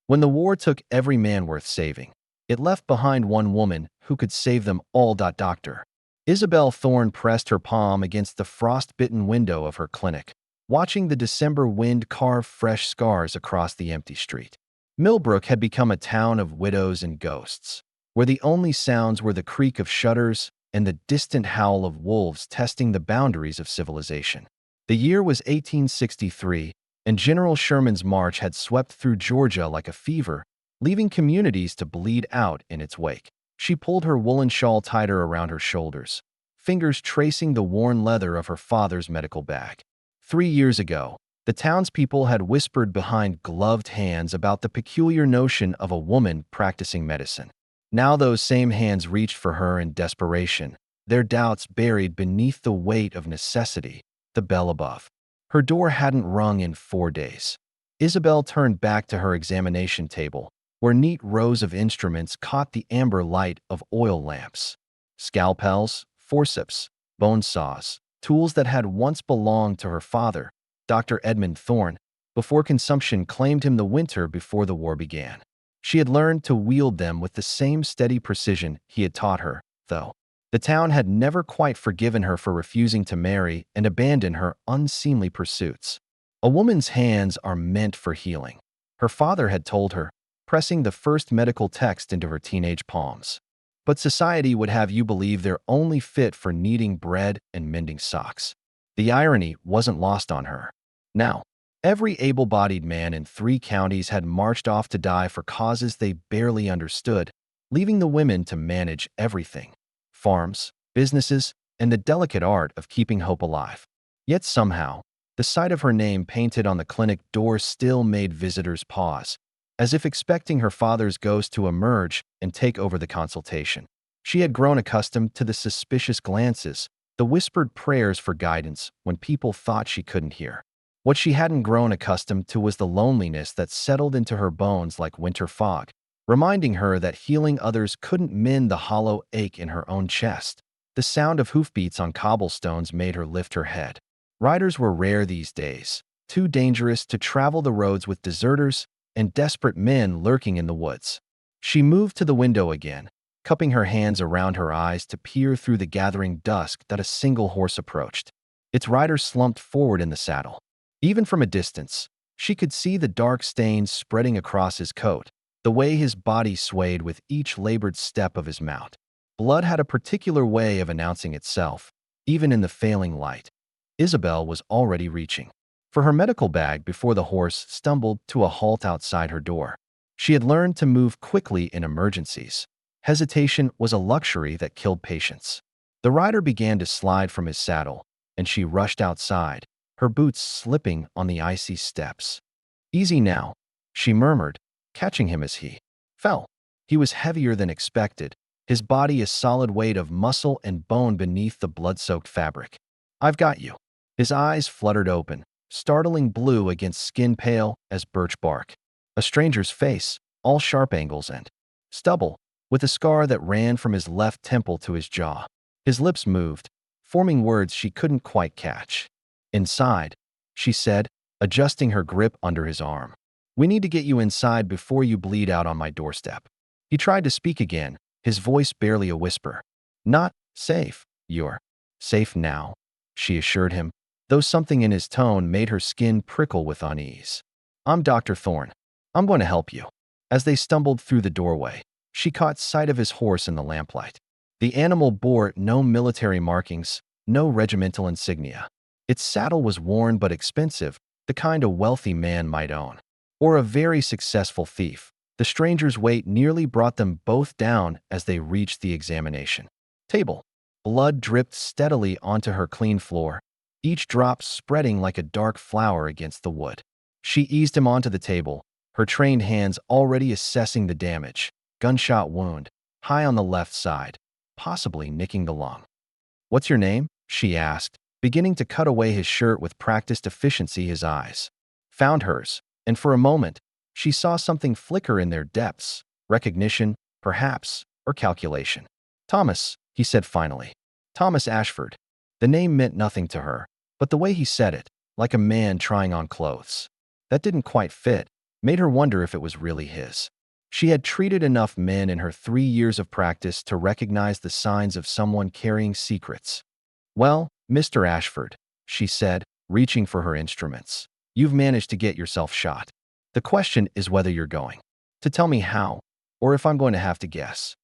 When the war took every man worth saving, it left behind one woman who could save them all. Doctor Isabel Thorne pressed her palm against the frost-bitten window of her clinic, watching the December wind carve fresh scars across the empty street. Millbrook had become a town of widows and ghosts, where the only sounds were the creak of shutters and the distant howl of wolves testing the boundaries of civilization. The year was 1863, and General Sherman's march had swept through Georgia like a fever, leaving communities to bleed out in its wake. She pulled her woolen shawl tighter around her shoulders, fingers tracing the worn leather of her father's medical bag. 3 years ago, the townspeople had whispered behind gloved hands about the peculiar notion of a woman practicing medicine. Now those same hands reached for her in desperation, their doubts buried beneath the weight of necessity. The bell above her door hadn't rung in 4 days. Isabel turned back to her examination table, where neat rows of instruments caught the amber light of oil lamps. Scalpels, forceps, bone saws, tools that had once belonged to her father, Dr. Edmund Thorne, before consumption claimed him the winter before the war began. She had learned to wield them with the same steady precision he had taught her, though. The town had never quite forgiven her for refusing to marry and abandon her unseemly pursuits. A woman's hands are meant for healing, her father had told her, pressing the first medical text into her teenage palms. But society would have you believe they're only fit for kneading bread and mending socks. The irony wasn't lost on her. Now, every able-bodied man in 3 counties had marched off to die for causes they barely understood, leaving the women to manage everything: farms, businesses, and the delicate art of keeping hope alive. Yet somehow, the sight of her name painted on the clinic door still made visitors pause, as if expecting her father's ghost to emerge and take over the consultation. She had grown accustomed to the suspicious glances, the whispered prayers for guidance when people thought she couldn't hear. What she hadn't grown accustomed to was the loneliness that settled into her bones like winter fog, reminding her that healing others couldn't mend the hollow ache in her own chest. The sound of hoofbeats on cobblestones made her lift her head. Riders were rare these days, too dangerous to travel the roads with deserters and desperate men lurking in the woods. She moved to the window again, cupping her hands around her eyes to peer through the gathering dusk that a single horse approached. Its rider slumped forward in the saddle. Even from a distance, she could see the dark stains spreading across his coat, the way his body swayed with each labored step of his mount. Blood had a particular way of announcing itself, even in the failing light. Isabel was already reaching for her medical bag before the horse stumbled to a halt outside her door. She had learned to move quickly in emergencies. Hesitation was a luxury that killed patience. The rider began to slide from his saddle, and she rushed outside, her boots slipping on the icy steps. "Easy now," she murmured, catching him as he fell. He was heavier than expected, his body a solid weight of muscle and bone beneath the blood-soaked fabric. "I've got you." His eyes fluttered open, startling blue against skin pale as birch bark. A stranger's face, all sharp angles and stubble, with a scar that ran from his left temple to his jaw. His lips moved, forming words she couldn't quite catch. "Inside," she said, adjusting her grip under his arm. "We need to get you inside before you bleed out on my doorstep." He tried to speak again, his voice barely a whisper. "Not safe. You're safe now," she assured him, though something in his tone made her skin prickle with unease. "I'm Dr. Thorne. I'm going to help you." As they stumbled through the doorway, she caught sight of his horse in the lamplight. The animal bore no military markings, no regimental insignia. Its saddle was worn but expensive, the kind a wealthy man might own. Or a very successful thief. The stranger's weight nearly brought them both down as they reached the examination table. Blood dripped steadily onto her clean floor, each drop spreading like a dark flower against the wood. She eased him onto the table, her trained hands already assessing the damage. Gunshot wound, high on the left side, possibly nicking the lung. "What's your name?" she asked, beginning to cut away his shirt with practiced efficiency. His eyes found hers, and for a moment, she saw something flicker in their depths, recognition, perhaps, or calculation. "Thomas," he said finally. "Thomas Ashford." The name meant nothing to her, but the way he said it, like a man trying on clothes. That didn't quite fit, made her wonder if it was really his. She had treated enough men in her 3 years of practice to recognize the signs of someone carrying secrets. "Well, Mr. Ashford," she said, reaching for her instruments, "you've managed to get yourself shot. The question is whether you're going to tell me how, or if I'm going to have to guess."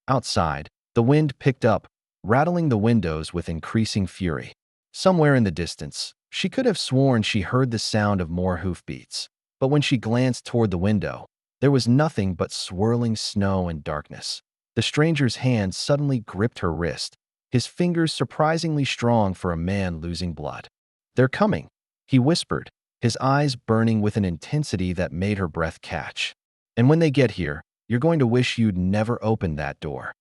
Outside, the wind picked up, rattling the windows with increasing fury. Somewhere in the distance, she could have sworn she heard the sound of more hoofbeats. But when she glanced toward the window, there was nothing but swirling snow and darkness. The stranger's hand suddenly gripped her wrist, his fingers surprisingly strong for a man losing blood. "They're coming," he whispered, his eyes burning with an intensity that made her breath catch. "And when they get here, you're going to wish you'd never opened that door."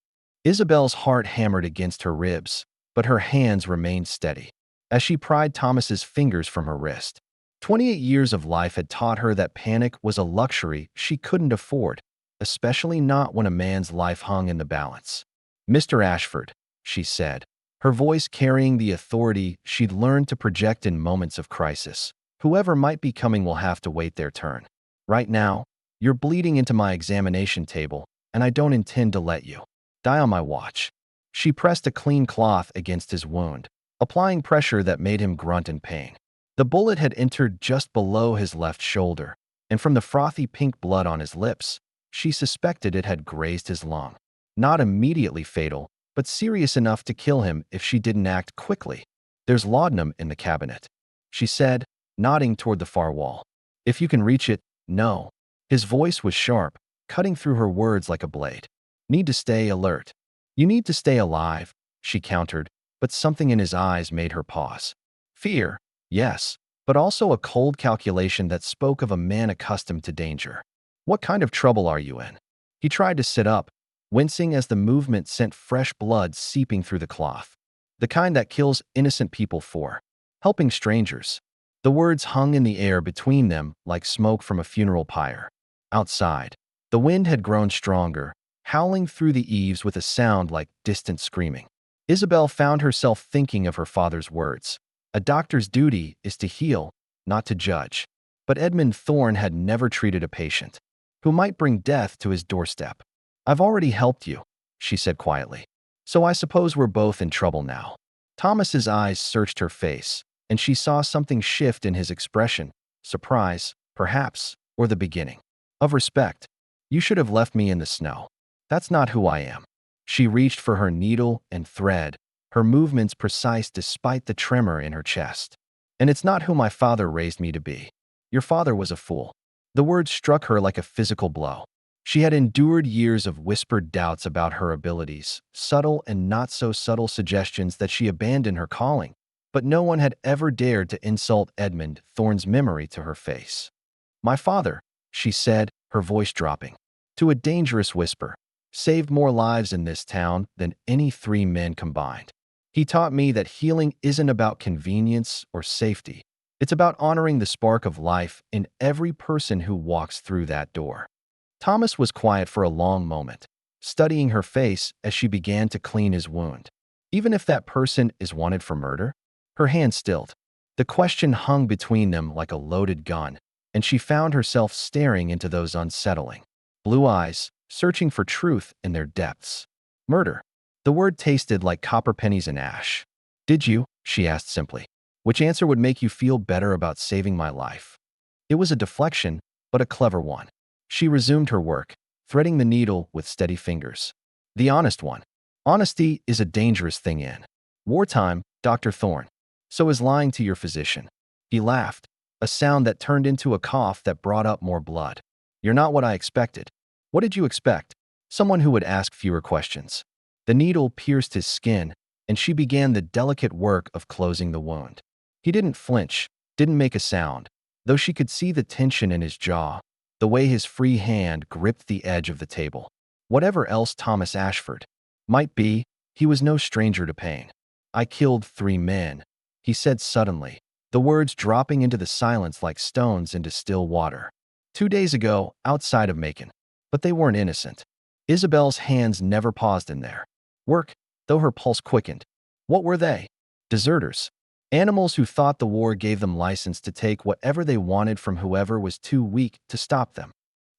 Isabel's heart hammered against her ribs, but her hands remained steady as she pried Thomas's fingers from her wrist. 28 years of life had taught her that panic was a luxury she couldn't afford, especially not when a man's life hung in the balance. "Mr. Ashford," she said, her voice carrying the authority she'd learned to project in moments of crisis. "Whoever might be coming will have to wait their turn. Right now, you're bleeding into my examination table, and I don't intend to let you die on my watch." She pressed a clean cloth against his wound, applying pressure that made him grunt in pain. The bullet had entered just below his left shoulder, and from the frothy pink blood on his lips, she suspected it had grazed his lung. Not immediately fatal, but serious enough to kill him if she didn't act quickly. "There's laudanum in the cabinet," she said, nodding toward the far wall. "If you can reach it, no." His voice was sharp, cutting through her words like a blade. "Need to stay alert." "You need to stay alive," she countered, but something in his eyes made her pause. Fear, yes, but also a cold calculation that spoke of a man accustomed to danger. "What kind of trouble are you in?" He tried to sit up, wincing as the movement sent fresh blood seeping through the cloth. "The kind that kills innocent people for helping strangers." The words hung in the air between them like smoke from a funeral pyre. Outside, the wind had grown stronger, howling through the eaves with a sound like distant screaming. Isabel found herself thinking of her father's words. A doctor's duty is to heal, not to judge. But Edmund Thorne had never treated a patient who might bring death to his doorstep. "I've already helped you," she said quietly. "So I suppose we're both in trouble now." Thomas's eyes searched her face, and she saw something shift in his expression. Surprise, perhaps, or the beginning of respect. "You should have left me in the snow. That's not who I am." She reached for her needle and thread, her movements precise despite the tremor in her chest. "And it's not who my father raised me to be. Your father was a fool." The words struck her like a physical blow. She had endured years of whispered doubts about her abilities, subtle and not so subtle suggestions that she abandoned her calling, but no one had ever dared to insult Edmund Thorne's memory to her face. "My father," she said, her voice dropping to a dangerous whisper, "saved more lives in this town than any 3 men combined. He taught me that healing isn't about convenience or safety. It's about honoring the spark of life in every person who walks through that door." Thomas was quiet for a long moment, studying her face as she began to clean his wound. "Even if that person is wanted for murder?" Her hand stilled. The question hung between them like a loaded gun, and she found herself staring into those unsettling blue eyes, searching for truth in their depths. "Murder." The word tasted like copper pennies in ash. "Did you?" she asked simply. "Which answer would make you feel better about saving my life?" It was a deflection, but a clever one. She resumed her work, threading the needle with steady fingers. "The honest one. Honesty is a dangerous thing in wartime, Dr. Thorne. So is lying to your physician." He laughed, a sound that turned into a cough that brought up more blood. "You're not what I expected." "What did you expect?" "Someone who would ask fewer questions." The needle pierced his skin, and she began the delicate work of closing the wound. He didn't flinch, didn't make a sound, though she could see the tension in his jaw, the way his free hand gripped the edge of the table. Whatever else Thomas Ashford might be, he was no stranger to pain. "I killed 3 men," he said suddenly, the words dropping into the silence like stones into still water. 2 days ago, outside of Macon. But they weren't innocent. Isabel's hands never paused in their work, though her pulse quickened. "What were they?" "Deserters." Animals who thought the war gave them license to take whatever they wanted from whoever was too weak to stop them.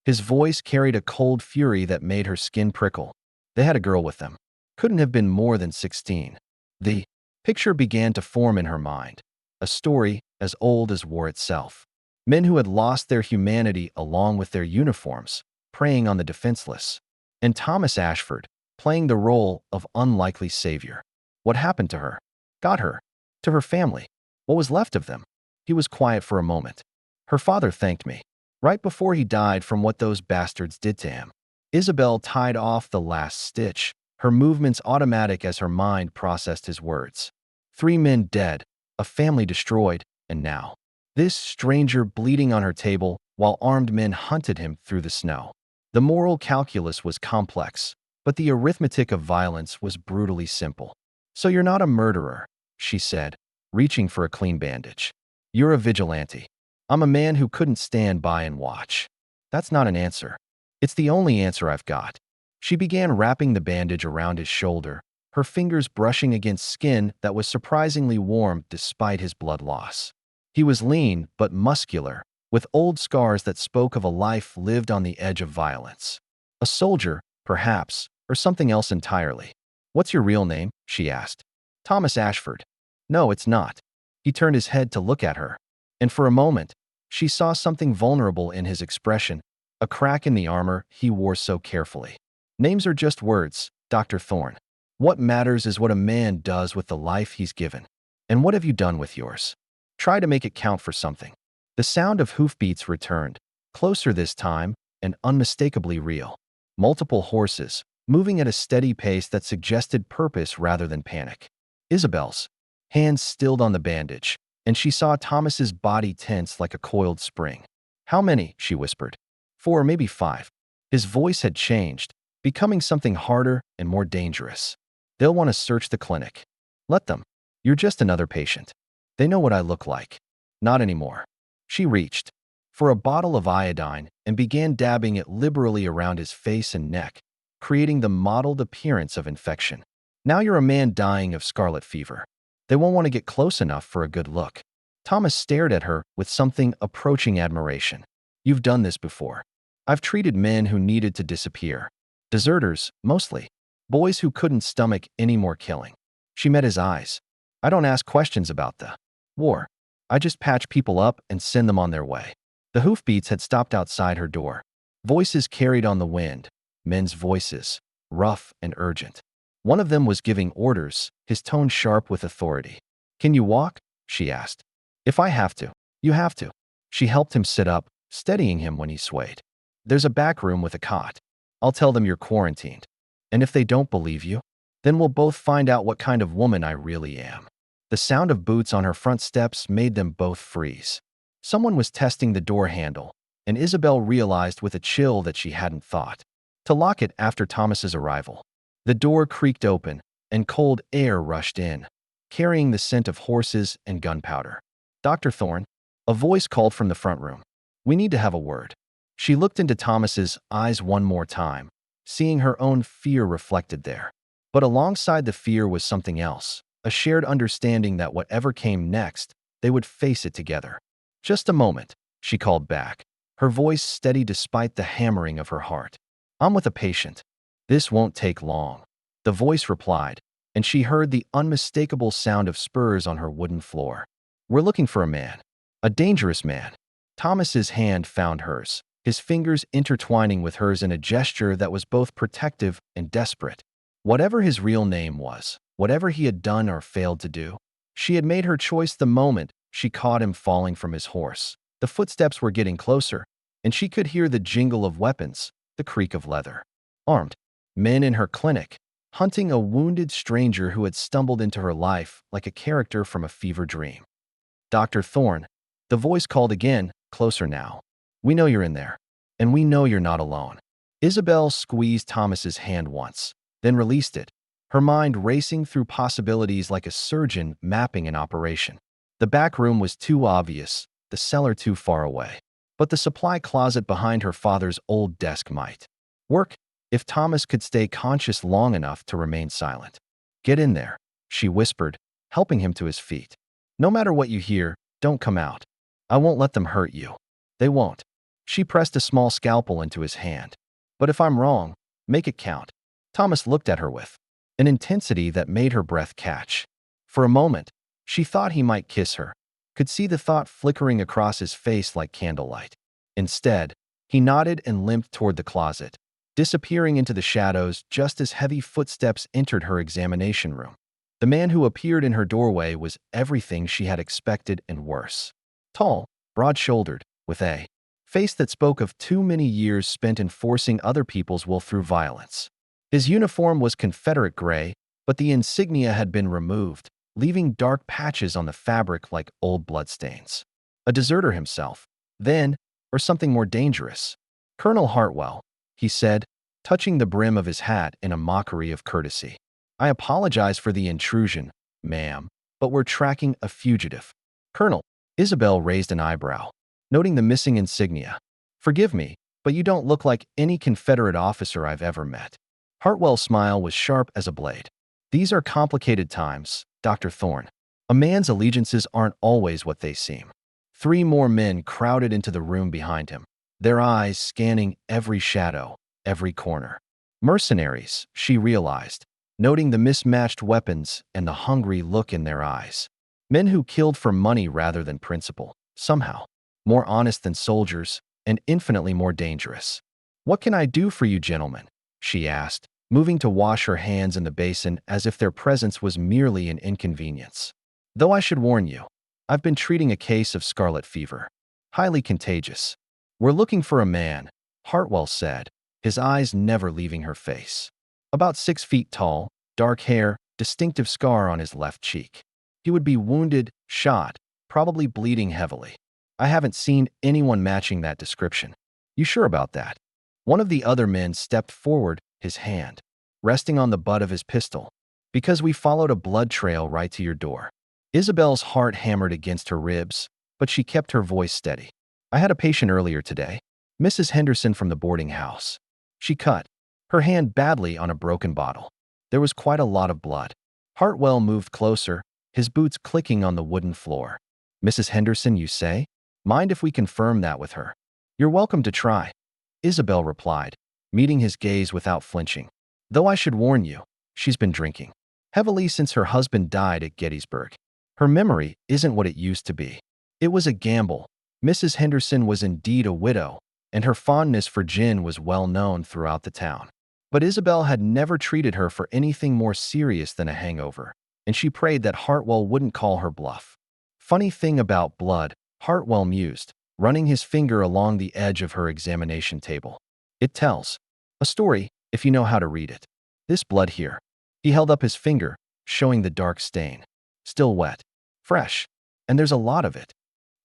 His voice carried a cold fury that made her skin prickle. They had a girl with them. Couldn't have been more than 16. The picture began to form in her mind. A story as old as war itself. Men who had lost their humanity along with their uniforms, preying on the defenseless. And Thomas Ashford, playing the role of unlikely savior. What happened to her? Got her. To her family. What was left of them? He was quiet for a moment. Her father thanked me. Right before he died from what those bastards did to him. Isabel tied off the last stitch, her movements automatic as her mind processed his words. 3 men dead, a family destroyed, and now this stranger bleeding on her table while armed men hunted him through the snow. The moral calculus was complex, but the arithmetic of violence was brutally simple. So you're not a murderer, she said, reaching for a clean bandage. You're a vigilante. I'm a man who couldn't stand by and watch. That's not an answer. It's the only answer I've got. She began wrapping the bandage around his shoulder, her fingers brushing against skin that was surprisingly warm despite his blood loss. He was lean but muscular, with old scars that spoke of a life lived on the edge of violence. A soldier, perhaps, or something else entirely. What's your real name? She asked. Thomas Ashford. No, it's not. He turned his head to look at her, and for a moment, she saw something vulnerable in his expression, a crack in the armor he wore so carefully. Names are just words, Dr. Thorne. What matters is what a man does with the life he's given. And what have you done with yours? Try to make it count for something. The sound of hoofbeats returned, closer this time and unmistakably real. Multiple horses, moving at a steady pace that suggested purpose rather than panic. Isabel's hands stilled on the bandage, and she saw Thomas's body tense like a coiled spring. How many? She whispered. 4, maybe 5. His voice had changed, becoming something harder and more dangerous. They'll want to search the clinic. Let them. You're just another patient. They know what I look like. Not anymore. She reached for a bottle of iodine and began dabbing it liberally around his face and neck, creating the mottled appearance of infection. Now you're a man dying of scarlet fever. They won't want to get close enough for a good look. Thomas stared at her with something approaching admiration. You've done this before. I've treated men who needed to disappear. Deserters, mostly. Boys who couldn't stomach any more killing. She met his eyes. I don't ask questions about the war. I just patch people up and send them on their way. The hoofbeats had stopped outside her door. Voices carried on the wind. Men's voices, rough and urgent. One of them was giving orders, his tone sharp with authority. Can you walk? She asked. If I have to, you have to. She helped him sit up, steadying him when he swayed. There's a back room with a cot. I'll tell them you're quarantined. And if they don't believe you, then we'll both find out what kind of woman I really am. The sound of boots on her front steps made them both freeze. Someone was testing the door handle, and Isabel realized with a chill that she hadn't thought to lock it after Thomas's arrival. The door creaked open, and cold air rushed in, carrying the scent of horses and gunpowder. Dr. Thorne, a voice called from the front room. We need to have a word. She looked into Thomas's eyes one more time, seeing her own fear reflected there. But alongside the fear was something else, a shared understanding that whatever came next, they would face it together. Just a moment, she called back, her voice steady despite the hammering of her heart. I'm with a patient. This won't take long. The voice replied, and she heard the unmistakable sound of spurs on her wooden floor. We're looking for a man. A dangerous man. Thomas's hand found hers, his fingers intertwining with hers in a gesture that was both protective and desperate. Whatever his real name was, whatever he had done or failed to do, she had made her choice the moment she caught him falling from his horse. The footsteps were getting closer, and she could hear the jingle of weapons, the creak of leather. Armed men in her clinic, hunting a wounded stranger who had stumbled into her life like a character from a fever dream. Dr. Thorne, the voice called again, closer now. We know you're in there, and we know you're not alone. Isabel squeezed Thomas's hand once, then released it, her mind racing through possibilities like a surgeon mapping an operation. The back room was too obvious, the cellar too far away. But the supply closet behind her father's old desk might work if Thomas could stay conscious long enough to remain silent. Get in there, she whispered, helping him to his feet. No matter what you hear, don't come out. I won't let them hurt you. They won't. She pressed a small scalpel into his hand. But if I'm wrong, make it count. Thomas looked at her with an intensity that made her breath catch. For a moment, she thought he might kiss her, could see the thought flickering across his face like candlelight. Instead, he nodded and limped toward the closet, disappearing into the shadows just as heavy footsteps entered her examination room. The man who appeared in her doorway was everything she had expected and worse. Tall, broad-shouldered, with a face that spoke of too many years spent enforcing other people's will through violence. His uniform was Confederate gray, but the insignia had been removed, leaving dark patches on the fabric like old bloodstains. A deserter himself, then, or something more dangerous. Colonel Hartwell, he said, touching the brim of his hat in a mockery of courtesy. I apologize for the intrusion, ma'am, but we're tracking a fugitive. Colonel, Isabel raised an eyebrow, noting the missing insignia. Forgive me, but you don't look like any Confederate officer I've ever met. Hartwell's smile was sharp as a blade. These are complicated times, Dr. Thorne. A man's allegiances aren't always what they seem. 3 more men crowded into the room behind him, their eyes scanning every shadow, every corner. Mercenaries, she realized, noting the mismatched weapons and the hungry look in their eyes. Men who killed for money rather than principle, somehow. More honest than soldiers, and infinitely more dangerous. What can I do for you, gentlemen? She asked, moving to wash her hands in the basin as if their presence was merely an inconvenience. Though I should warn you, I've been treating a case of scarlet fever. Highly contagious. We're looking for a man, Hartwell said, his eyes never leaving her face. About 6 feet tall, dark hair, distinctive scar on his left cheek. He would be wounded, shot, probably bleeding heavily. I haven't seen anyone matching that description. You sure about that? One of the other men stepped forward, his hand resting on the butt of his pistol. Because we followed a blood trail right to your door. Isabel's heart hammered against her ribs, but she kept her voice steady. I had a patient earlier today, Mrs. Henderson from the boarding house. She cut her hand badly on a broken bottle. There was quite a lot of blood. Hartwell moved closer, his boots clicking on the wooden floor. Mrs. Henderson, you say? Mind if we confirm that with her? You're welcome to try, Isabel replied, meeting his gaze without flinching. Though I should warn you, she's been drinking heavily since her husband died at Gettysburg. Her memory isn't what it used to be. It was a gamble. Mrs. Henderson was indeed a widow, and her fondness for gin was well known throughout the town. But Isabel had never treated her for anything more serious than a hangover, and she prayed that Hartwell wouldn't call her bluff. Funny thing about blood, Hartwell mused, running his finger along the edge of her examination table. It tells a story, if you know how to read it. This blood here. He held up his finger, showing the dark stain. Still wet. Fresh. And there's a lot of it.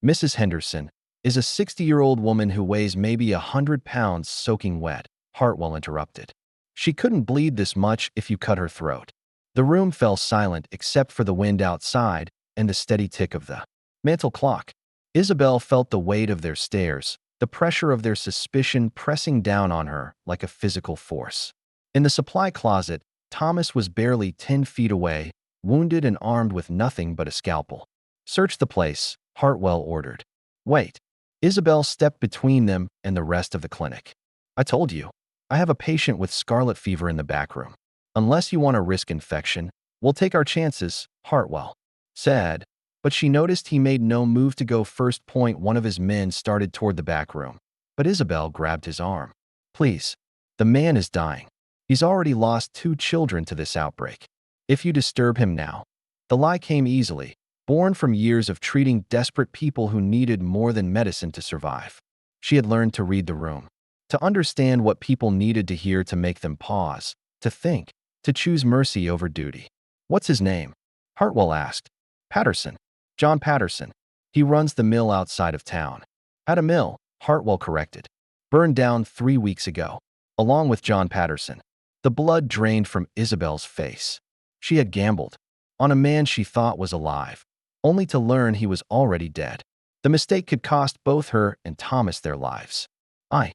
Mrs. Henderson is a 60-year-old woman who weighs maybe 100 pounds soaking wet, Hartwell interrupted. She couldn't bleed this much if you cut her throat. The room fell silent except for the wind outside and the steady tick of the mantel clock. Isabel felt the weight of their stares, the pressure of their suspicion pressing down on her like a physical force. In the supply closet, Thomas was barely 10 feet away, wounded and armed with nothing but a scalpel. Search the place, Hartwell ordered. Wait. Isabel stepped between them and the rest of the clinic. I told you, I have a patient with scarlet fever in the back room. Unless you want to risk infection, we'll take our chances, Hartwell said, but she noticed he made no move to go first. One of his men started toward the back room, but Isabel grabbed his arm. Please, the man is dying. He's already lost 2 children to this outbreak. If you disturb him now. The lie came easily, born from years of treating desperate people who needed more than medicine to survive. She had learned to read the room, to understand what people needed to hear to make them pause, to think, to choose mercy over duty. What's his name? Hartwell asked. Patterson. John Patterson. He runs the mill outside of town. At a mill, Hartwell corrected. Burned down 3 weeks ago, along with John Patterson. The blood drained from Isabel's face. She had gambled on a man she thought was alive, only to learn he was already dead. The mistake could cost both her and Thomas their lives. I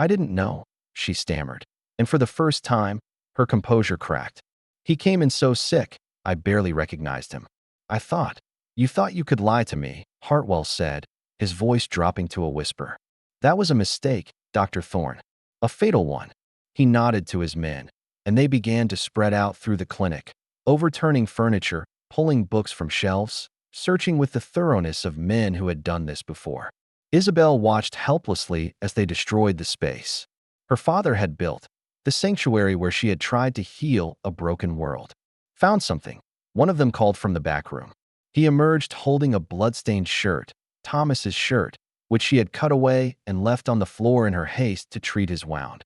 didn't know, she stammered, and for the first time, her composure cracked. He came in so sick, I barely recognized him. I thought, You thought you could lie to me, Hartwell said, his voice dropping to a whisper. That was a mistake, Dr. Thorne. A fatal one. He nodded to his men, and they began to spread out through the clinic, overturning furniture, pulling books from shelves, searching with the thoroughness of men who had done this before. Isabel watched helplessly as they destroyed the space her father had built, the sanctuary where she had tried to heal a broken world. Found something, one of them called from the back room. He emerged holding a blood-stained shirt, Thomas's shirt, which she had cut away and left on the floor in her haste to treat his wound.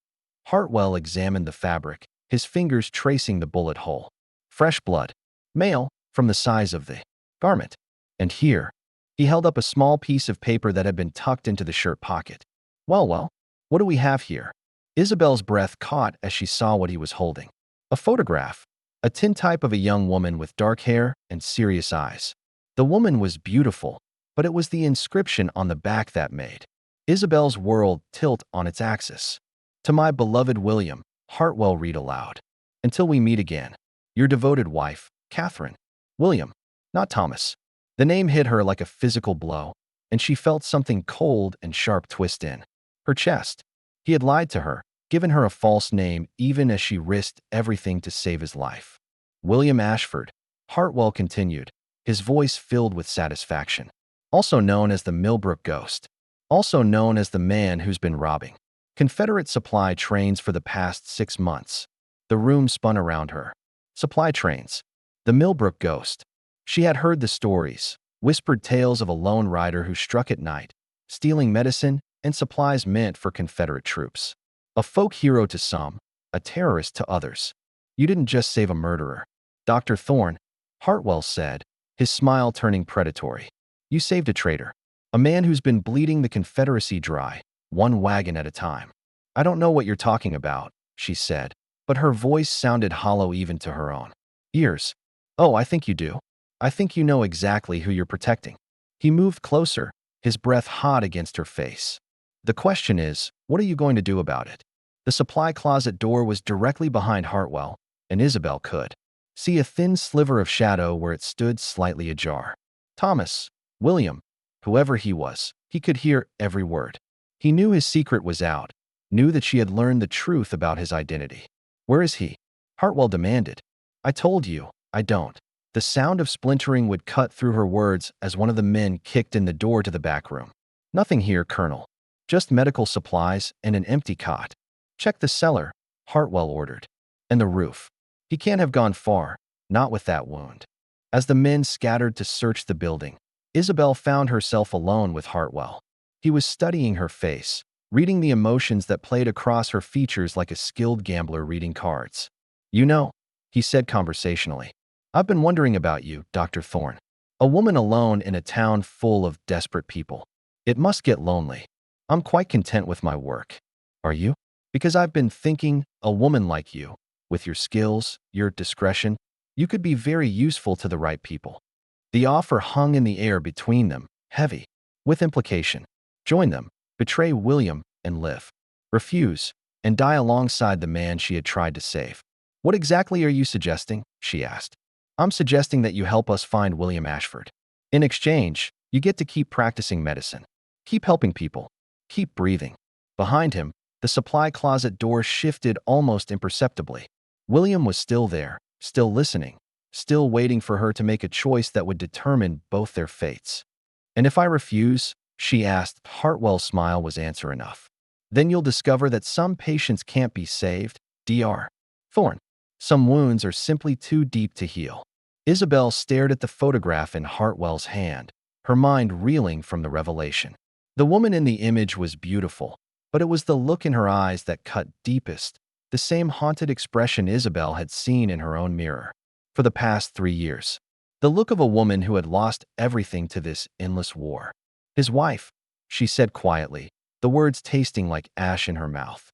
Hartwell examined the fabric, his fingers tracing the bullet hole. Fresh blood. Male, from the size of the garment. And here, he held up a small piece of paper that had been tucked into the shirt pocket. Well, what do we have here? Isabel's breath caught as she saw what he was holding. A photograph, a tintype of a young woman with dark hair and serious eyes. The woman was beautiful, but it was the inscription on the back that made Isabel's world tilt on its axis. To my beloved William, Hartwell read aloud. Until we meet again. Your devoted wife, Catherine. William, not Thomas. The name hit her like a physical blow, and she felt something cold and sharp twist in her chest. He had lied to her, given her a false name even as she risked everything to save his life. William Ashford, Hartwell continued, his voice filled with satisfaction. Also known as the Millbrook Ghost. Also known as the man who's been robbing Confederate supply trains for the past 6 months. The room spun around her. Supply trains. The Millbrook Ghost. She had heard the stories, whispered tales of a lone rider who struck at night, stealing medicine and supplies meant for Confederate troops. A folk hero to some, a terrorist to others. You didn't just save a murderer, Dr. Thorne, Hartwell said, his smile turning predatory. You saved a traitor, a man who's been bleeding the Confederacy dry, one wagon at a time. I don't know what you're talking about, she said, but her voice sounded hollow even to her own ears. Oh, I think you do. I think you know exactly who you're protecting. He moved closer, his breath hot against her face. The question is, what are you going to do about it? The supply closet door was directly behind Hartwell, and Isabel could see a thin sliver of shadow where it stood slightly ajar. Thomas, William, whoever he was, he could hear every word. He knew his secret was out, knew that she had learned the truth about his identity. Where is he? Hartwell demanded. I told you, I don't. The sound of splintering would cut through her words as one of the men kicked in the door to the back room. Nothing here, Colonel. Just medical supplies and an empty cot. Check the cellar, Hartwell ordered. And the roof. He can't have gone far, not with that wound. As the men scattered to search the building, Isabel found herself alone with Hartwell. He was studying her face, reading the emotions that played across her features like a skilled gambler reading cards. You know, he said conversationally, I've been wondering about you, Dr. Thorne. A woman alone in a town full of desperate people. It must get lonely. I'm quite content with my work. Are you? Because I've been thinking, a woman like you, with your skills, your discretion, you could be very useful to the right people. The offer hung in the air between them, heavy, with implication. Join them, betray William, and live. Refuse, and die alongside the man she had tried to save. What exactly are you suggesting? She asked. I'm suggesting that you help us find William Ashford. In exchange, you get to keep practicing medicine. Keep helping people. Keep breathing. Behind him, the supply closet door shifted almost imperceptibly. William was still there, still listening, still waiting for her to make a choice that would determine both their fates. And if I refuse, she asked, Hartwell's smile was answer enough. Then you'll discover that some patients can't be saved, Dr. Thorne. Some wounds are simply too deep to heal. Isabel stared at the photograph in Hartwell's hand, her mind reeling from the revelation. The woman in the image was beautiful, but it was the look in her eyes that cut deepest, the same haunted expression Isabel had seen in her own mirror for the past 3 years. The look of a woman who had lost everything to this endless war. His wife, she said quietly, the words tasting like ash in her mouth.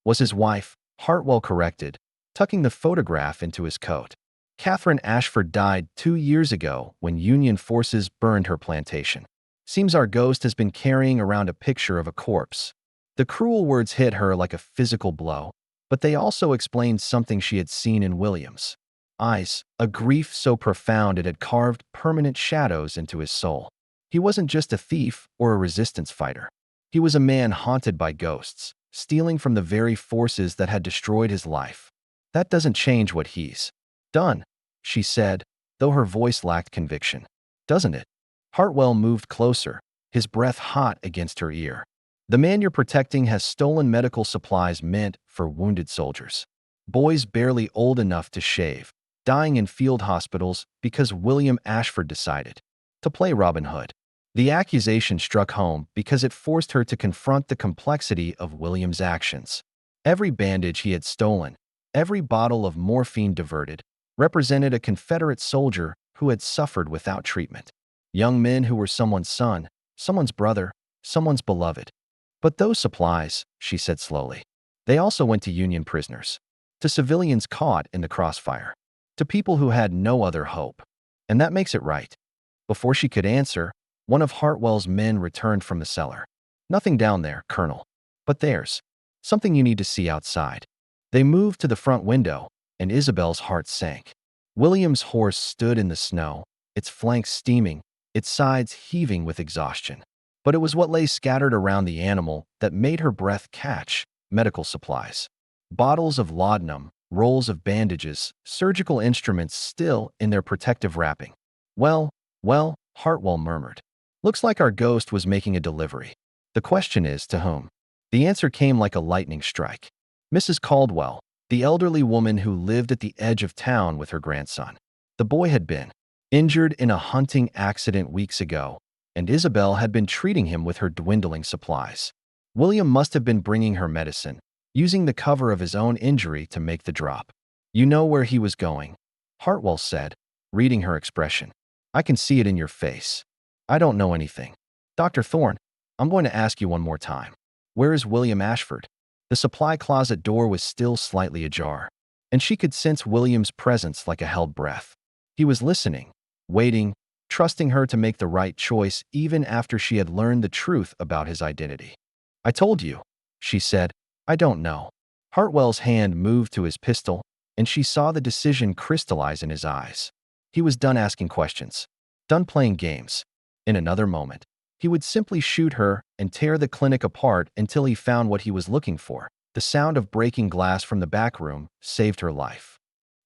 Was his wife, Hartwell corrected, tucking the photograph into his coat. Catherine Ashford died 2 years ago when Union forces burned her plantation. Seems our ghost has been carrying around a picture of a corpse. The cruel words hit her like a physical blow, but they also explained something she had seen in Williams. eyes, a grief so profound it had carved permanent shadows into his soul. He wasn't just a thief or a resistance fighter. He was a man haunted by ghosts, stealing from the very forces that had destroyed his life. That doesn't change what he's done, she said, though her voice lacked conviction. Doesn't it? Hartwell moved closer, his breath hot against her ear. The man you're protecting has stolen medical supplies meant for wounded soldiers. Boys barely old enough to shave, dying in field hospitals because William Ashford decided to play Robin Hood. The accusation struck home because it forced her to confront the complexity of William's actions. Every bandage he had stolen, every bottle of morphine diverted, represented a Confederate soldier who had suffered without treatment. Young men who were someone's son, someone's brother, someone's beloved. But those supplies, she said slowly, they also went to Union prisoners, to civilians caught in the crossfire, to people who had no other hope. And that makes it right. Before she could answer, one of Hartwell's men returned from the cellar. Nothing down there, Colonel. But there's something you need to see outside. They moved to the front window, and Isabel's heart sank. William's horse stood in the snow, its flanks steaming, its sides heaving with exhaustion. But it was what lay scattered around the animal that made her breath catch: medical supplies. Bottles of laudanum, rolls of bandages, surgical instruments still in their protective wrapping. Well, Hartwell murmured. Looks like our ghost was making a delivery. The question is, to whom? The answer came like a lightning strike. Mrs. Caldwell, the elderly woman who lived at the edge of town with her grandson. The boy had been injured in a hunting accident weeks ago, and Isabel had been treating him with her dwindling supplies. William must have been bringing her medicine, using the cover of his own injury to make the drop. You know where he was going, Hartwell said, reading her expression. I can see it in your face. I don't know anything. Dr. Thorne, I'm going to ask you one more time. Where is William Ashford? The supply closet door was still slightly ajar, and she could sense William's presence like a held breath. He was listening, waiting, trusting her to make the right choice even after she had learned the truth about his identity. I told you, she said. I don't know. Hartwell's hand moved to his pistol, and she saw the decision crystallize in his eyes. He was done asking questions, done playing games. In another moment, he would simply shoot her and tear the clinic apart until he found what he was looking for. The sound of breaking glass from the back room saved her life.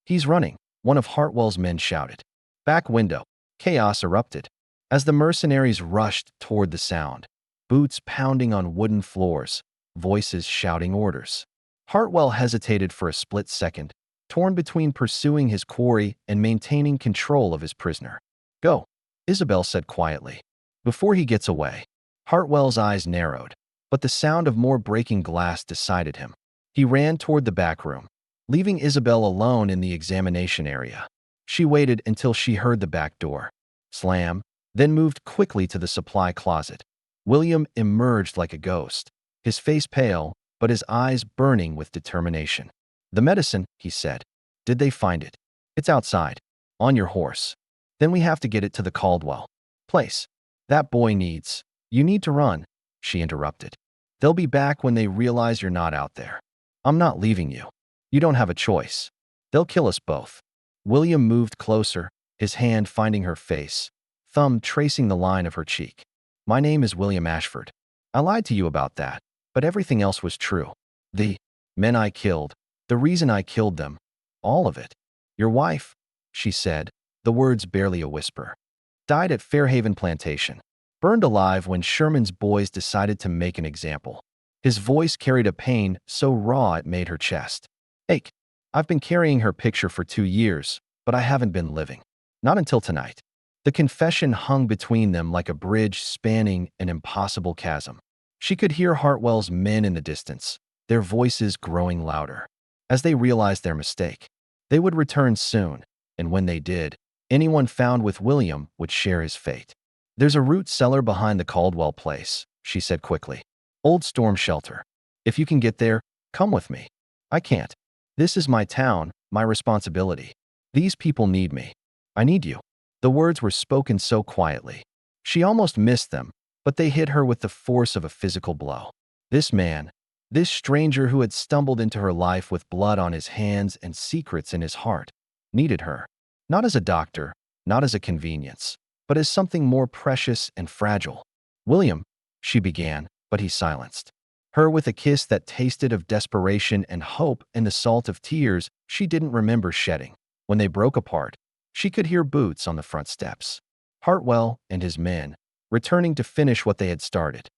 He's running, one of Hartwell's men shouted. Back window. Chaos erupted. As the mercenaries rushed toward the sound, boots pounding on wooden floors, voices shouting orders. Hartwell hesitated for a split second, torn between pursuing his quarry and maintaining control of his prisoner. Go, Isabel said quietly. Before he gets away. Hartwell's eyes narrowed, but the sound of more breaking glass decided him. He ran toward the back room, leaving Isabel alone in the examination area. She waited until she heard the back door slam, then moved quickly to the supply closet. William emerged like a ghost, his face pale, but his eyes burning with determination. The medicine, he said. Did they find it? It's outside, on your horse. Then we have to get it to the Caldwell place. That boy needs. You need to run, she interrupted. They'll be back when they realize you're not out there. I'm not leaving you. You don't have a choice. They'll kill us both. William moved closer, his hand finding her face, thumb tracing the line of her cheek. My name is William Ashford. I lied to you about that, but everything else was true. The men I killed, the reason I killed them, all of it. Your wife, she said, the words barely a whisper, died at Fairhaven Plantation, burned alive when Sherman's boys decided to make an example. His voice carried a pain so raw it made her chest ache. I've been carrying her picture for 2 years, but I haven't been living. Not until tonight. The confession hung between them like a bridge spanning an impossible chasm. She could hear Hartwell's men in the distance, their voices growing louder. As they realized their mistake, they would return soon, and when they did, anyone found with William would share his fate. There's a root cellar behind the Caldwell place, she said quickly. Old storm shelter. If you can get there, come with me. I can't. This is my town, my responsibility. These people need me. I need you. The words were spoken so quietly. She almost missed them, but they hit her with the force of a physical blow. This man, this stranger who had stumbled into her life with blood on his hands and secrets in his heart, needed her. Not as a doctor, not as a convenience, but as something more precious and fragile. William, she began, but he silenced her with a kiss that tasted of desperation and hope and the salt of tears she didn't remember shedding. When they broke apart, she could hear boots on the front steps. Hartwell and his men, returning to finish what they had started.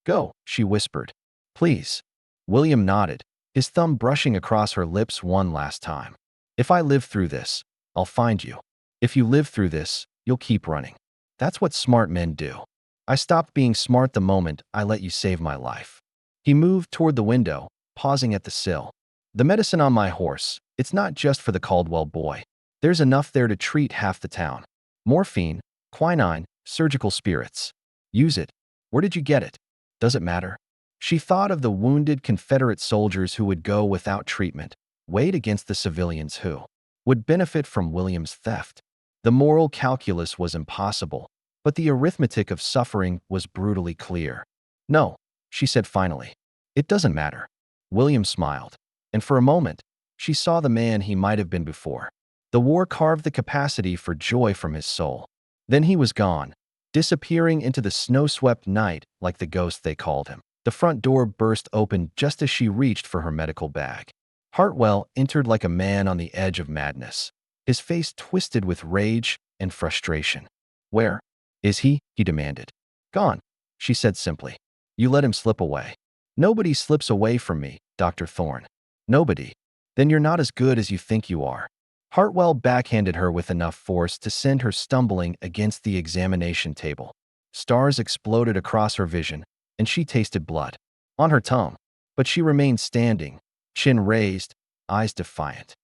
Go, she whispered. Please. William nodded, his thumb brushing across her lips one last time. If I live through this, I'll find you. If you live through this, you'll keep running. That's what smart men do. I stopped being smart the moment I let you save my life. He moved toward the window, pausing at the sill. The medicine on my horse, it's not just for the Caldwell boy. There's enough there to treat half the town. Morphine, quinine, surgical spirits. Use it. Where did you get it? Does it matter? She thought of the wounded Confederate soldiers who would go without treatment, weighed against the civilians who would benefit from William's theft. The moral calculus was impossible, but the arithmetic of suffering was brutally clear. No, she said finally. It doesn't matter. William smiled, and for a moment, she saw the man he might have been before. The war carved the capacity for joy from his soul. Then he was gone, disappearing into the snow-swept night like the ghost they called him. The front door burst open just as she reached for her medical bag. Hartwell entered like a man on the edge of madness, his face twisted with rage and frustration. Where is he? He demanded. Gone, she said simply. You let him slip away. Nobody slips away from me, Dr. Thorne. Nobody. Then you're not as good as you think you are. Hartwell backhanded her with enough force to send her stumbling against the examination table. Stars exploded across her vision, and she tasted blood on her tongue. But she remained standing, chin raised, eyes defiant.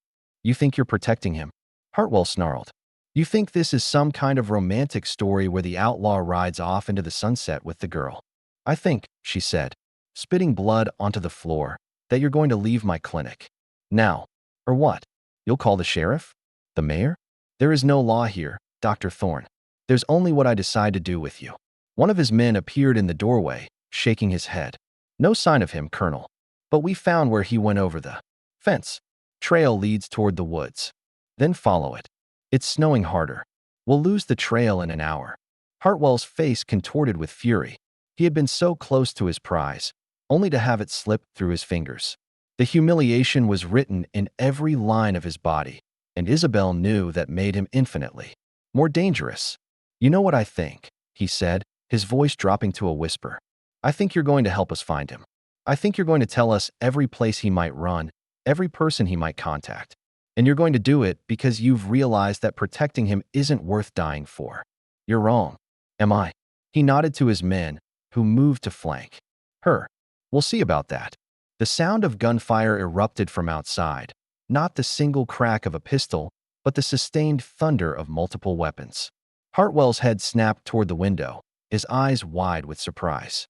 You think you're protecting him? Hartwell snarled. You think this is some kind of romantic story where the outlaw rides off into the sunset with the girl? I think, she said, spitting blood onto the floor, that you're going to leave my clinic. Now. Or what? You'll call the sheriff? The mayor? There is no law here, Dr. Thorne. There's only what I decide to do with you. One of his men appeared in the doorway, shaking his head. No sign of him, Colonel. But we found where he went over the fence. Trail leads toward the woods. Then follow it. It's snowing harder. We'll lose the trail in an hour. Hartwell's face contorted with fury. He had been so close to his prize, only to have it slip through his fingers. The humiliation was written in every line of his body, and Isabel knew that made him infinitely more dangerous. You know what I think, he said, his voice dropping to a whisper. I think you're going to help us find him. I think you're going to tell us every place he might run, every person he might contact. And you're going to do it because you've realized that protecting him isn't worth dying for. You're wrong. Am I? He nodded to his men, who moved to flank her. We'll see about that. The sound of gunfire erupted from outside, not the single crack of a pistol, but the sustained thunder of multiple weapons. Hartwell's head snapped toward the window, his eyes wide with surprise.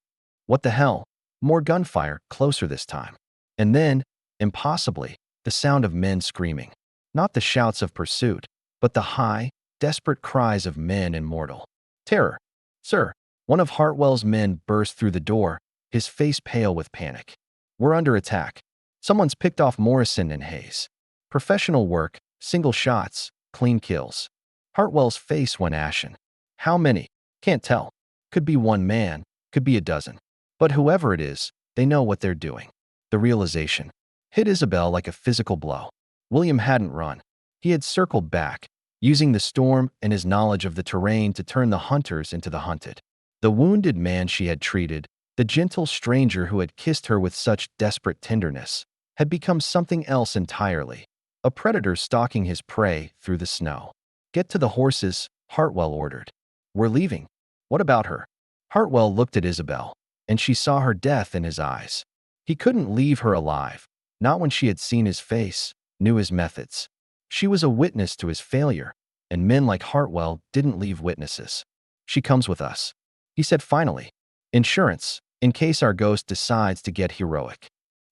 What the hell? More gunfire, closer this time. And then, impossibly, the sound of men screaming. Not the shouts of pursuit, but the high, desperate cries of men in mortal terror. Sir, one of Hartwell's men burst through the door, his face pale with panic. We're under attack. Someone's picked off Morrison and Hayes. Professional work, single shots, clean kills. Hartwell's face went ashen. How many? Can't tell. Could be one man, could be a dozen. But whoever it is, they know what they're doing. The realization hit Isabel like a physical blow. William hadn't run. He had circled back, using the storm and his knowledge of the terrain to turn the hunters into the hunted. The wounded man she had treated, the gentle stranger who had kissed her with such desperate tenderness, had become something else entirely, a predator stalking his prey through the snow. Get to the horses, Hartwell ordered. We're leaving. What about her? Hartwell looked at Isabel, and she saw her death in his eyes. He couldn't leave her alive, not when she had seen his face, knew his methods. She was a witness to his failure, and men like Hartwell didn't leave witnesses. She comes with us, he said finally. Insurance, in case our ghost decides to get heroic.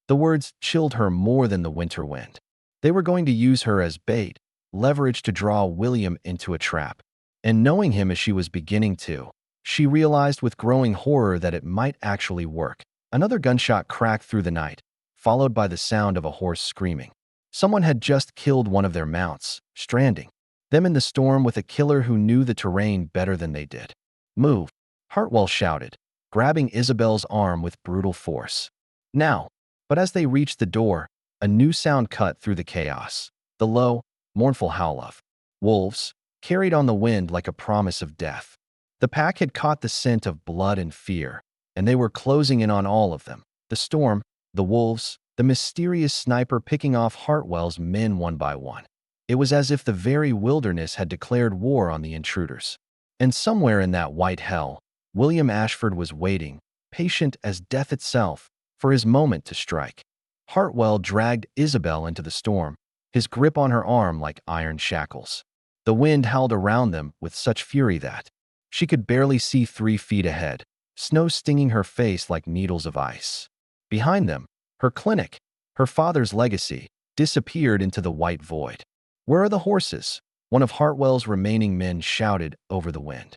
The words chilled her more than the winter wind. They were going to use her as bait, leverage to draw William into a trap. And knowing him as she was beginning to, she realized with growing horror that it might actually work. Another gunshot cracked through the night, followed by the sound of a horse screaming. Someone had just killed one of their mounts, stranding them in the storm with a killer who knew the terrain better than they did. "Move," Hartwell shouted, grabbing Isabel's arm with brutal force. "Now." But as they reached the door, a new sound cut through the chaos. The low, mournful howl of wolves, carried on the wind like a promise of death. The pack had caught the scent of blood and fear, and they were closing in on all of them. The storm, the wolves, the mysterious sniper picking off Hartwell's men one by one. It was as if the very wilderness had declared war on the intruders. And somewhere in that white hell, William Ashford was waiting, patient as death itself, for his moment to strike. Hartwell dragged Isabel into the storm, his grip on her arm like iron shackles. The wind howled around them with such fury that she could barely see 3 feet ahead, snow stinging her face like needles of ice. Behind them, her clinic, her father's legacy, disappeared into the white void. "Where are the horses?" one of Hartwell's remaining men shouted over the wind.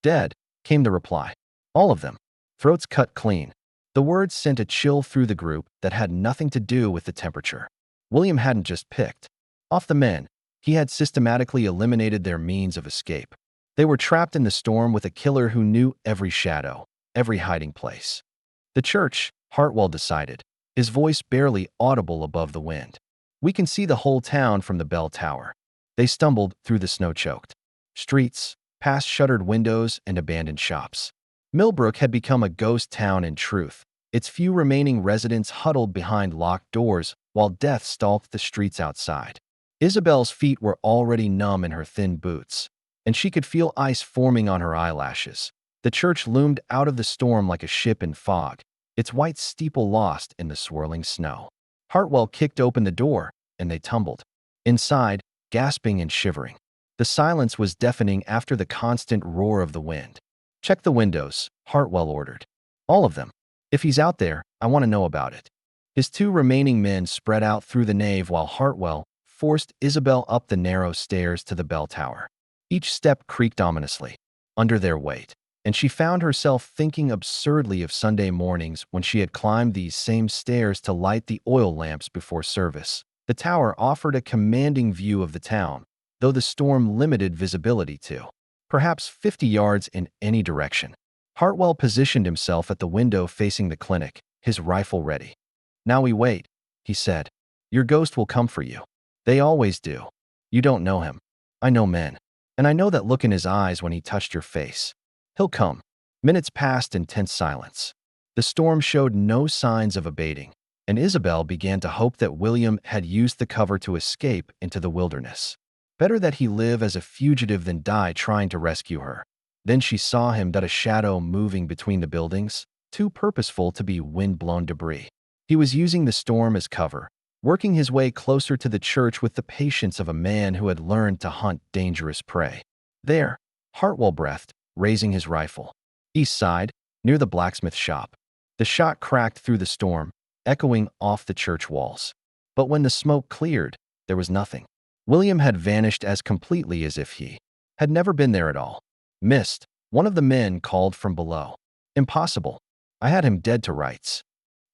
"Dead," came the reply. "All of them. Throats cut clean." The words sent a chill through the group that had nothing to do with the temperature. William hadn't just picked off the men. He had systematically eliminated their means of escape. They were trapped in the storm with a killer who knew every shadow, every hiding place. "The church," Hartwell decided, his voice barely audible above the wind. "We can see the whole town from the bell tower." They stumbled through the snow-choked streets, past shuttered windows and abandoned shops. Millbrook had become a ghost town in truth, its few remaining residents huddled behind locked doors while death stalked the streets outside. Isabel's feet were already numb in her thin boots, and she could feel ice forming on her eyelashes. The church loomed out of the storm like a ship in fog, its white steeple lost in the swirling snow. Hartwell kicked open the door, and they tumbled inside, gasping and shivering. The silence was deafening after the constant roar of the wind. "Check the windows," Hartwell ordered. "All of them. If he's out there, I want to know about it." His 2 remaining men spread out through the nave while Hartwell forced Isabel up the narrow stairs to the bell tower. Each step creaked ominously under their weight, and she found herself thinking absurdly of Sunday mornings when she had climbed these same stairs to light the oil lamps before service. The tower offered a commanding view of the town, though the storm limited visibility to perhaps 50 yards in any direction. Hartwell positioned himself at the window facing the clinic, his rifle ready. "Now we wait," he said. "Your ghost will come for you. They always do. You don't know him. I know men. And I know that look in his eyes when he touched your face. He'll come." Minutes passed in tense silence. The storm showed no signs of abating, and Isabel began to hope that William had used the cover to escape into the wilderness. Better that he live as a fugitive than die trying to rescue her. Then she saw him, that a shadow moving between the buildings, too purposeful to be wind-blown debris. He was using the storm as cover, working his way closer to the church with the patience of a man who had learned to hunt dangerous prey. "There," Hartwell breathed, raising his rifle. "East side, near the blacksmith shop." The shot cracked through the storm, echoing off the church walls. But when the smoke cleared, there was nothing. William had vanished as completely as if he had never been there at all. "Missed," one of the men called from below. "Impossible. I had him dead to rights."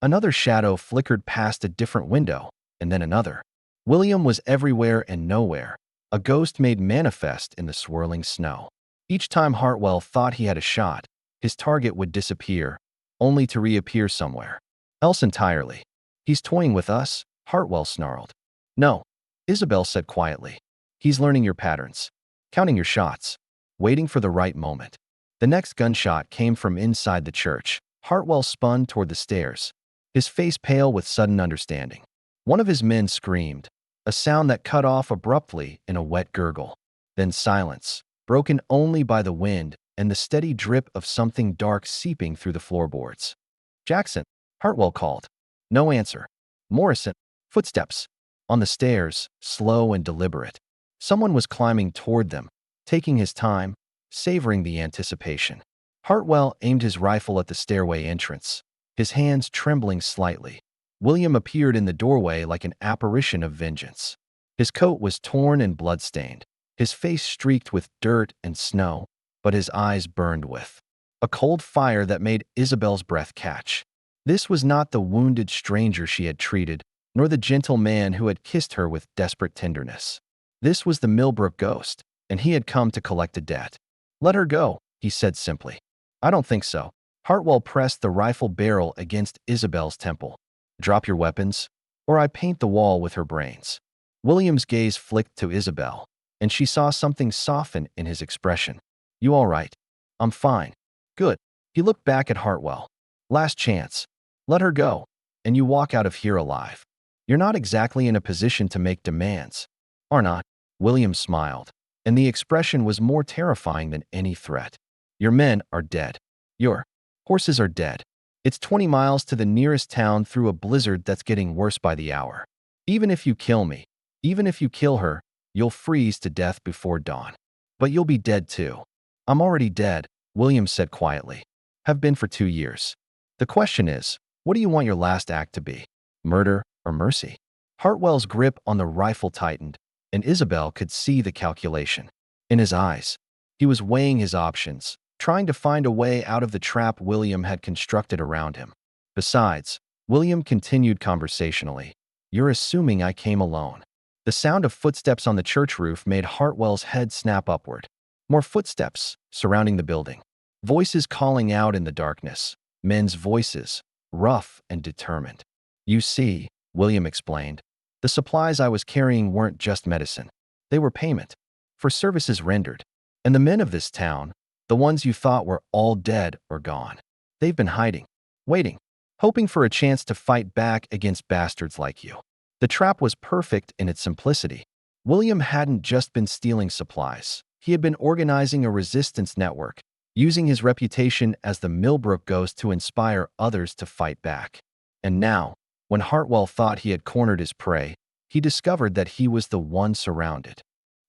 Another shadow flickered past a different window, and then another. William was everywhere and nowhere, a ghost made manifest in the swirling snow. Each time Hartwell thought he had a shot, his target would disappear, only to reappear somewhere else entirely. "He's toying with us," Hartwell snarled. "No," Isabel said quietly. "He's learning your patterns, counting your shots, waiting for the right moment." The next gunshot came from inside the church. Hartwell spun toward the stairs, his face pale with sudden understanding. One of his men screamed, a sound that cut off abruptly in a wet gurgle. Then silence, broken only by the wind and the steady drip of something dark seeping through the floorboards. "Jackson," Hartwell called. No answer. "Morrison." Footsteps. On the stairs, slow and deliberate. Someone was climbing toward them, taking his time, savoring the anticipation. Hartwell aimed his rifle at the stairway entrance, his hands trembling slightly. William appeared in the doorway like an apparition of vengeance. His coat was torn and blood-stained, his face streaked with dirt and snow, but his eyes burned with a cold fire that made Isabel's breath catch. This was not the wounded stranger she had treated, nor the gentle man who had kissed her with desperate tenderness. This was the Millbrook ghost, and he had come to collect a debt. "Let her go," he said simply. "I don't think so." Hartwell pressed the rifle barrel against Isabel's temple. "Drop your weapons, or I paint the wall with her brains." William's gaze flicked to Isabel, and she saw something soften in his expression. "You all right?" "I'm fine." "Good." He looked back at Hartwell. "Last chance. Let her go, and you walk out of here alive. You're not exactly in a position to make demands, are not?" William smiled, and the expression was more terrifying than any threat. "Your men are dead. Your horses are dead. It's 20 miles to the nearest town through a blizzard that's getting worse by the hour. Even if you kill me, even if you kill her, you'll freeze to death before dawn. But you'll be dead too." "I'm already dead," William said quietly. "Have been for 2 years. The question is, what do you want your last act to be? Murder or mercy?" Hartwell's grip on the rifle tightened, and Isabel could see the calculation in his eyes. He was weighing his options, trying to find a way out of the trap William had constructed around him. "Besides," William continued conversationally, "you're assuming I came alone." The sound of footsteps on the church roof made Hartwell's head snap upward. More footsteps surrounding the building. Voices calling out in the darkness. Men's voices, rough and determined. "You see," William explained, "the supplies I was carrying weren't just medicine. They were payment for services rendered. And the men of this town, the ones you thought were all dead or gone, they've been hiding, waiting, hoping for a chance to fight back against bastards like you." The trap was perfect in its simplicity. William hadn't just been stealing supplies. He had been organizing a resistance network, using his reputation as the Millbrook ghost to inspire others to fight back. And now, when Hartwell thought he had cornered his prey, he discovered that he was the one surrounded.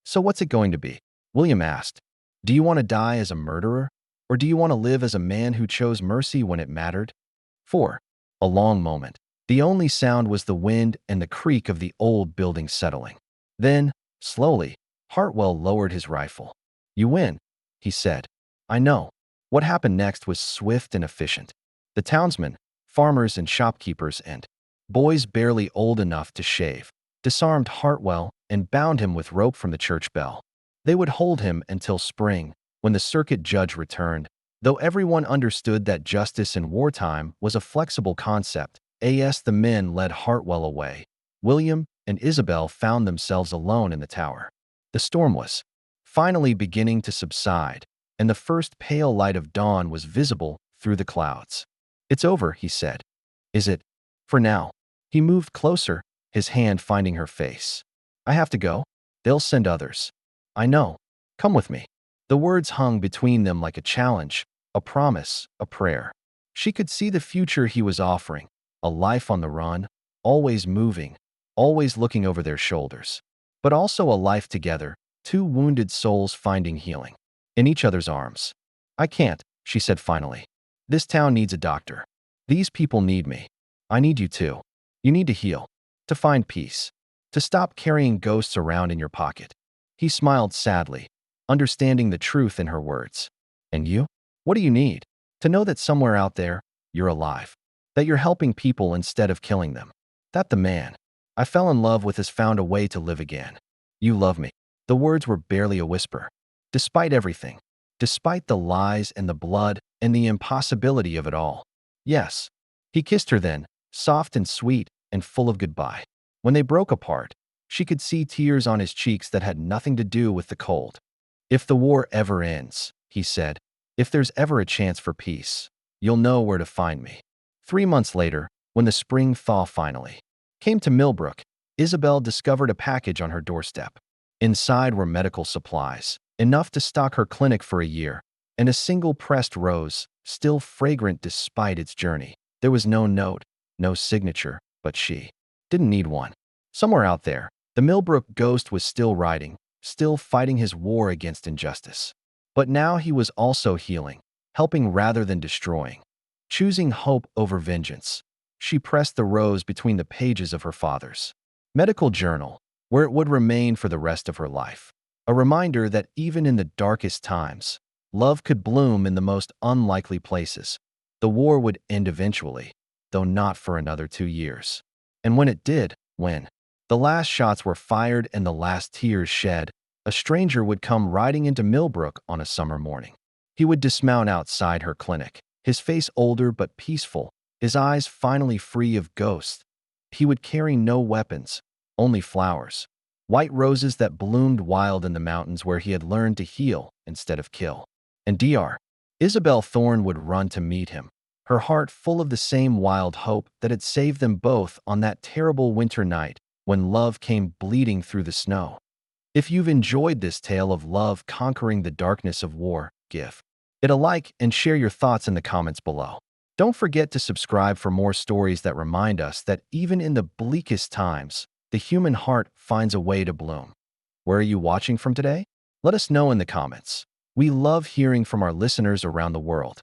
"So what's it going to be?" William asked. "Do you want to die as a murderer, or do you want to live as a man who chose mercy when it mattered?" For a long moment, the only sound was the wind and the creak of the old building settling. Then, slowly, Hartwell lowered his rifle. "You win," he said. "I know." What happened next was swift and efficient. The townsmen, farmers and shopkeepers and boys barely old enough to shave, disarmed Hartwell and bound him with rope from the church bell. They would hold him until spring, when the circuit judge returned. Though everyone understood that justice in wartime was a flexible concept, the men led Hartwell away. William and Isabel found themselves alone in the tower. The storm was finally beginning to subside, and the first pale light of dawn was visible through the clouds. "It's over," he said. "Is it? For now." He moved closer, his hand finding her face. "I have to go. They'll send others." "I know. Come with me." The words hung between them like a challenge, a promise, a prayer. She could see the future he was offering, a life on the run, always moving, always looking over their shoulders. But also a life together, two wounded souls finding healing in each other's arms. "I can't," she said finally. "This town needs a doctor. These people need me. I need you too. You need to heal, to find peace, to stop carrying ghosts around in your pocket." He smiled sadly, understanding the truth in her words. "And you? What do you need?" "To know that somewhere out there, you're alive. That you're helping people instead of killing them. That the man I fell in love with has found a way to live again. You love me." The words were barely a whisper. Despite everything, despite the lies and the blood and the impossibility of it all. "Yes." He kissed her then, soft and sweet and full of goodbye. When they broke apart, she could see tears on his cheeks that had nothing to do with the cold. "If the war ever ends," he said, "if there's ever a chance for peace, you'll know where to find me." 3 months later, when the spring thaw finally came to Millbrook, Isabel discovered a package on her doorstep. Inside were medical supplies, enough to stock her clinic for a year, and a single pressed rose, still fragrant despite its journey. There was no note, no signature, but she didn't need one. Somewhere out there, the Millbrook ghost was still riding, still fighting his war against injustice. But now he was also healing, helping rather than destroying, choosing hope over vengeance. She pressed the rose between the pages of her father's medical journal, where it would remain for the rest of her life. A reminder that even in the darkest times, love could bloom in the most unlikely places. The war would end eventually, though not for another 2 years. And when it did, when the last shots were fired and the last tears shed, a stranger would come riding into Millbrook on a summer morning. He would dismount outside her clinic, his face older but peaceful, his eyes finally free of ghosts. He would carry no weapons, only flowers, white roses that bloomed wild in the mountains where he had learned to heal instead of kill. And Dr. Isabel Thorne would run to meet him, her heart full of the same wild hope that had saved them both on that terrible winter night when love came bleeding through the snow. If you've enjoyed this tale of love conquering the darkness of war, give it a like and share your thoughts in the comments below. Don't forget to subscribe for more stories that remind us that even in the bleakest times, the human heart finds a way to bloom. Where are you watching from today? Let us know in the comments. We love hearing from our listeners around the world.